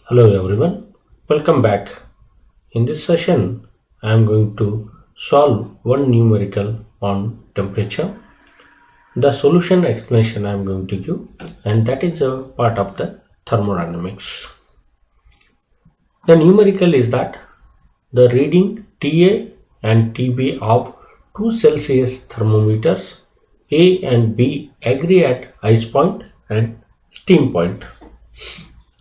Hello everyone, welcome back. In this session, I am going to solve one numerical on temperature. The solution explanation I am going to give, and that is a part of the thermodynamics. The numerical is that the reading TA and TB of two Celsius thermometers A and B agree at ice point and steam point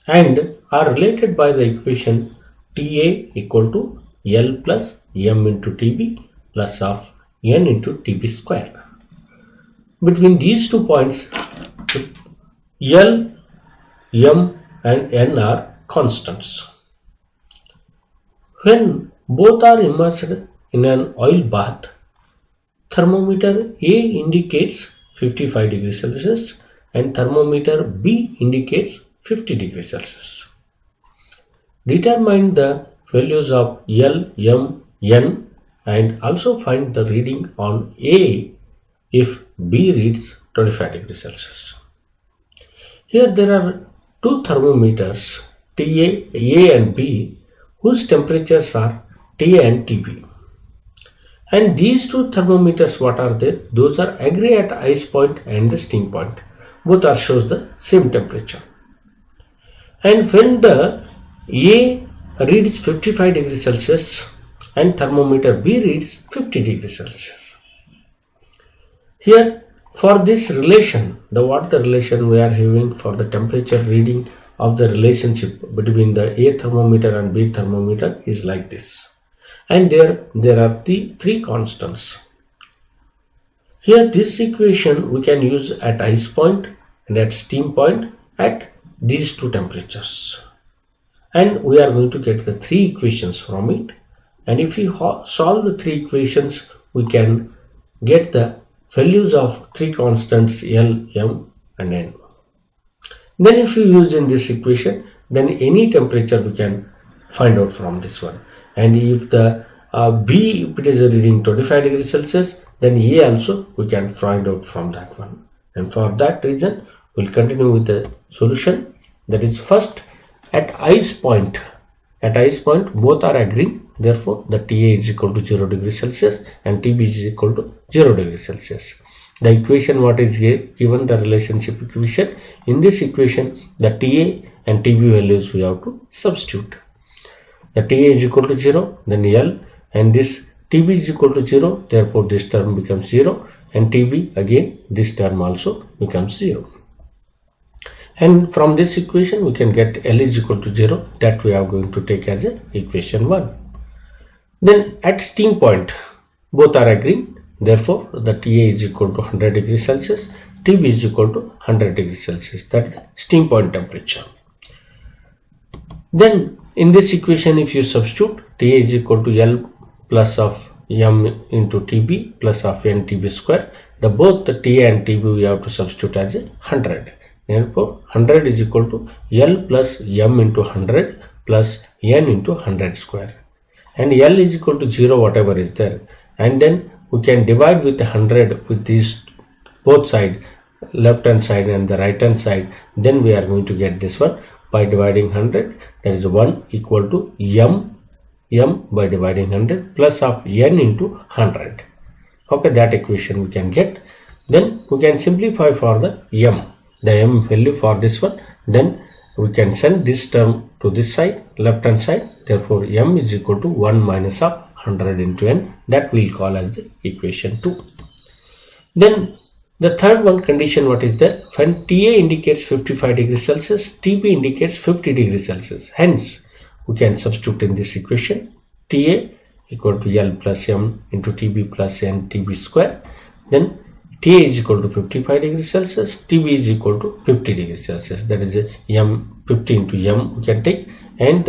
and are related by the equation TA equal to L plus M into TB plus of N into TB square. Between these 2 points, L, M and N are constants. When both are immersed in an oil bath, thermometer A indicates 55 degrees Celsius and thermometer B indicates 50 degrees Celsius. Determine the values of L, M, N and also find the reading on A if B reads 25 degrees Celsius. Here there are two thermometers TA, A and B, whose temperatures are T and TB. And these two thermometers, what are they? Those are agree at ice point and the steam point. Both are shows the same temperature. And when the A reads 55 degrees Celsius and thermometer B reads 50 degrees Celsius. Here for this relation, what the relation we are having for the temperature reading of the relationship between the A thermometer and B thermometer is like this. And there are three constants. Here this equation we can use at ice point and at steam point at these two temperatures. And we are going to get the three equations from it. And if we solve the three equations, we can get the values of three constants L, M and N. Then if you use in this equation, then any temperature we can find out from this one. And if the B, if it is reading 25 degrees Celsius, then A also we can find out from that one. And for that reason, we'll continue with the solution. That is, first at ice point both are agreeing. Therefore, the TA is equal to 0 degrees Celsius and TB is equal to 0 degrees Celsius. The equation what is given, the relationship equation. In this equation, the TA and TB values we have to substitute. The TA is equal to 0, then L, and this TB is equal to 0, therefore this term becomes 0, and TB again this term also becomes 0. And from this equation we can get L is equal to 0, that we are going to take as a equation 1. Then at steam point both are agreeing, therefore the TA is equal to 100 degrees Celsius, TB is equal to 100 degrees Celsius, that is steam point temperature. Then in this equation if you substitute, TA is equal to L plus of M into TB plus of N TB square, both the TA and TB we have to substitute as a 100. Therefore 100 is equal to L plus M into 100 plus N into 100 square. And L is equal to 0 whatever is there. And then we can divide with 100 with these both sides, left hand side and the right hand side. Then we are going to get this one by dividing 100. That is 1 equal to M by dividing 100 plus of N into 100. Okay, that equation we can get. Then we can simplify for the M value for this one. Then we can send this term to this side, left hand side. Therefore M is equal to 1 minus of 100 into N. That we'll call as the equation 2. Then the third one condition what is there? When TA indicates 55 degrees Celsius, TB indicates 50 degrees Celsius. Hence we can substitute in this equation TA equal to L plus M into TB plus N TB square. Then TA is equal to 55 degrees Celsius, TB is equal to 50 degrees Celsius. That is a 50 into M we can take, and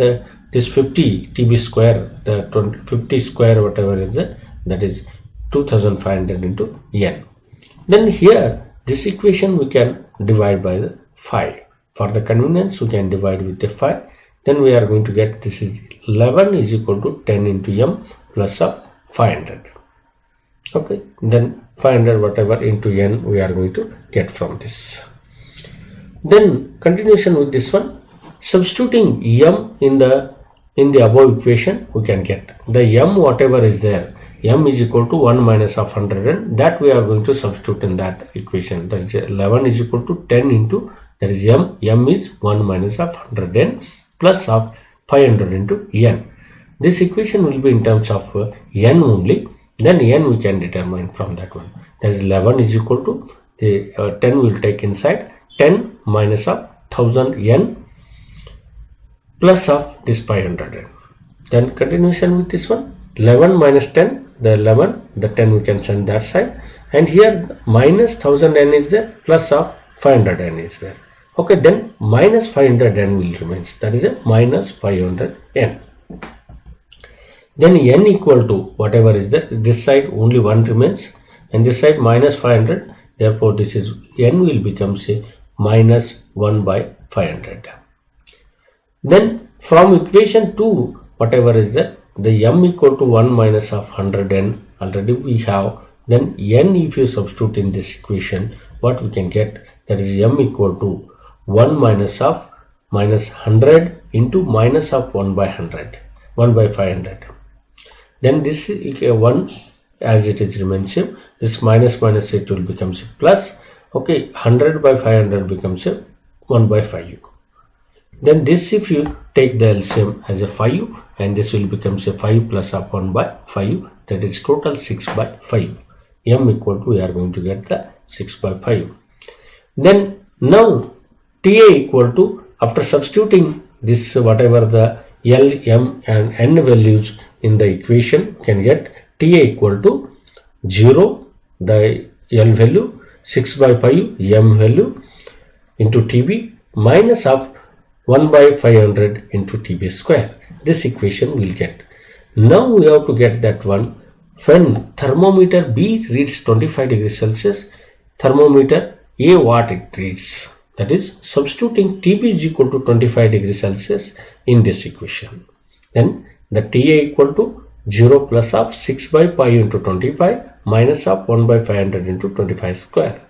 this 50 TB square, the 50 square whatever is there, that is 2500 into N. Then here this equation we can divide by the 5. For the convenience we can divide with the 5. Then we are going to get this is 11 is equal to 10 into M plus of 500. Okay, then 500 whatever into N we are going to get from this. Then continuation with this one, substituting m in the above equation, we can get the m whatever is there. M is equal to 1 minus of 100, and that we are going to substitute in that equation. That is 11 is equal to 10 into, that is m. M is 1 minus of 100n plus of 500 into n. This equation will be in terms of n only. Then n we can determine from that one. That is 11 is equal to the 10 will take inside 10 minus of 1000 n plus of this 500n. Then continuation with this one. 11 minus 10. The 11, the 10 we can send that side, and here minus 1000n is there, plus of 500n is there. Okay, then minus 500n will remain. That is a minus 500n. Then n equal to whatever is there. This side only 1 remains, and this side minus 500. Therefore, this is n will become say minus 1 by 500. Then from equation 2, whatever is there, the m equal to 1 minus of 100n already we have. Then n if you substitute in this equation, what we can get, that is m equal to 1 minus of minus 100 into minus of 1 by 100, 1 by 500. Then this 1 as it is remains same. This minus minus it will become plus. Okay, 100 by 500 becomes 1 by 5. Then this if you take the LCM as a 5, and this will become say 5 plus of 1 by 5, that is total 6 by 5. M equal to, we are going to get the 6 by 5. Then now TA equal to, after substituting this whatever the L, M and N values in the equation, can get TA equal to 0, the L value, 6 by 5 M value into TB minus of 1 by 500 into TB square. This equation will get. Now we have to get that one. When thermometer B reads 25 degrees Celsius, thermometer A what it reads. That is substituting TB is equal to 25 degrees Celsius in this equation. Then the TA equal to 0 plus of 6 by pi into 25 minus of 1 by 500 into 25 square.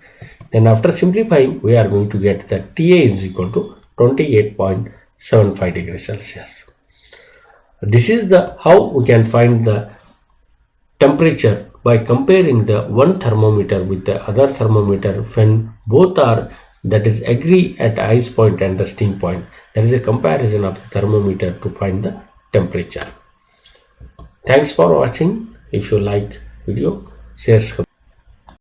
Then after simplifying, we are going to get that TA is equal to 28.75 degrees Celsius. This is the how we can find the temperature by comparing the one thermometer with the other thermometer when both are, that is, agree at ice point and the steam point. There is a comparison of the thermometer to find the temperature. Thanks for watching. If you like video, share.